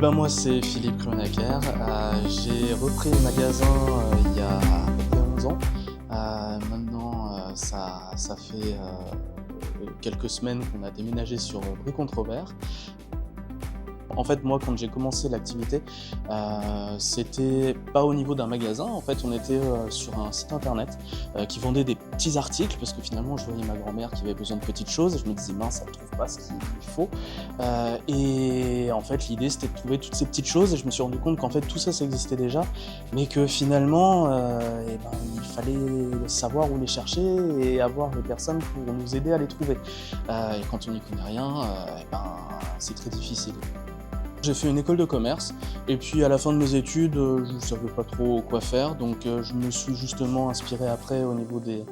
Moi c'est Philippe Kroenacker. J'ai repris le magasin il y a à peu près 11 ans. Maintenant ça fait quelques semaines qu'on a déménagé sur Brie-Comte-Robert. En fait, moi, quand j'ai commencé l'activité, c'était pas au niveau d'un magasin. En fait, on était sur un site internet qui vendait des petits articles, parce que finalement, je voyais ma grand-mère qui avait besoin de petites choses, et je me disais, mince, elle ne trouve pas ce qu'il faut. Et en fait, l'idée, c'était de trouver toutes ces petites choses, et je me suis rendu compte qu'en fait, tout ça, ça existait déjà, mais que finalement, il fallait savoir où les chercher et avoir des personnes pour nous aider à les trouver. Et quand on n'y connaît rien, c'est très difficile. J'ai fait une école de commerce et puis à la fin de mes études, je ne savais pas trop quoi faire, donc je me suis justement inspiré après au niveau de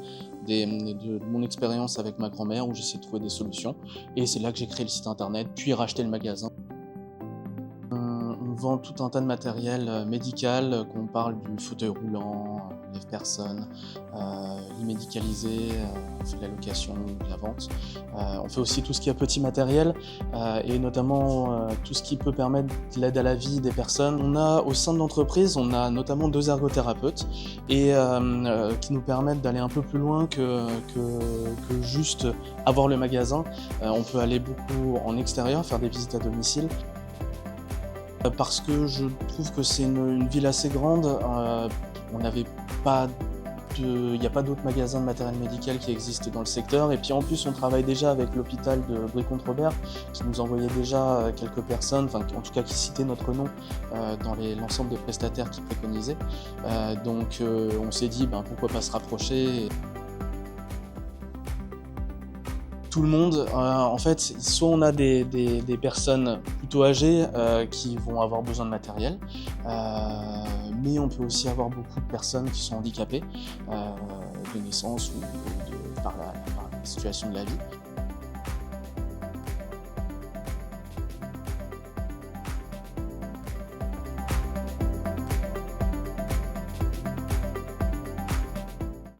mon expérience avec ma grand-mère où j'essayais de trouver des solutions, et c'est là que j'ai créé le site internet puis racheté le magasin. On vend tout un tas de matériel médical, qu'on parle du fauteuil roulant, lève-personne, lit médicalisé, on fait de la location, de la vente. On fait aussi tout ce qui est petit matériel et notamment tout ce qui peut permettre de l'aide à la vie des personnes. On a au sein de l'entreprise, on a notamment 2 ergothérapeutes et qui nous permettent d'aller un peu plus loin que juste avoir le magasin. On peut aller beaucoup en extérieur, faire des visites à domicile. Parce que je trouve que c'est une ville assez grande, on n'avait pas il n'y a pas d'autres magasins de matériel médical qui existent dans le secteur, et puis en plus on travaille déjà avec l'hôpital de Brie-Comte-Robert qui nous envoyait déjà quelques personnes, enfin en tout cas qui citaient notre nom dans l'ensemble des prestataires qu'ils préconisaient. Donc on s'est dit pourquoi pas se rapprocher. Tout le monde, en fait, soit on a des personnes plutôt âgées qui vont avoir besoin de matériel, mais on peut aussi avoir beaucoup de personnes qui sont handicapées de naissance ou par la situation de la vie.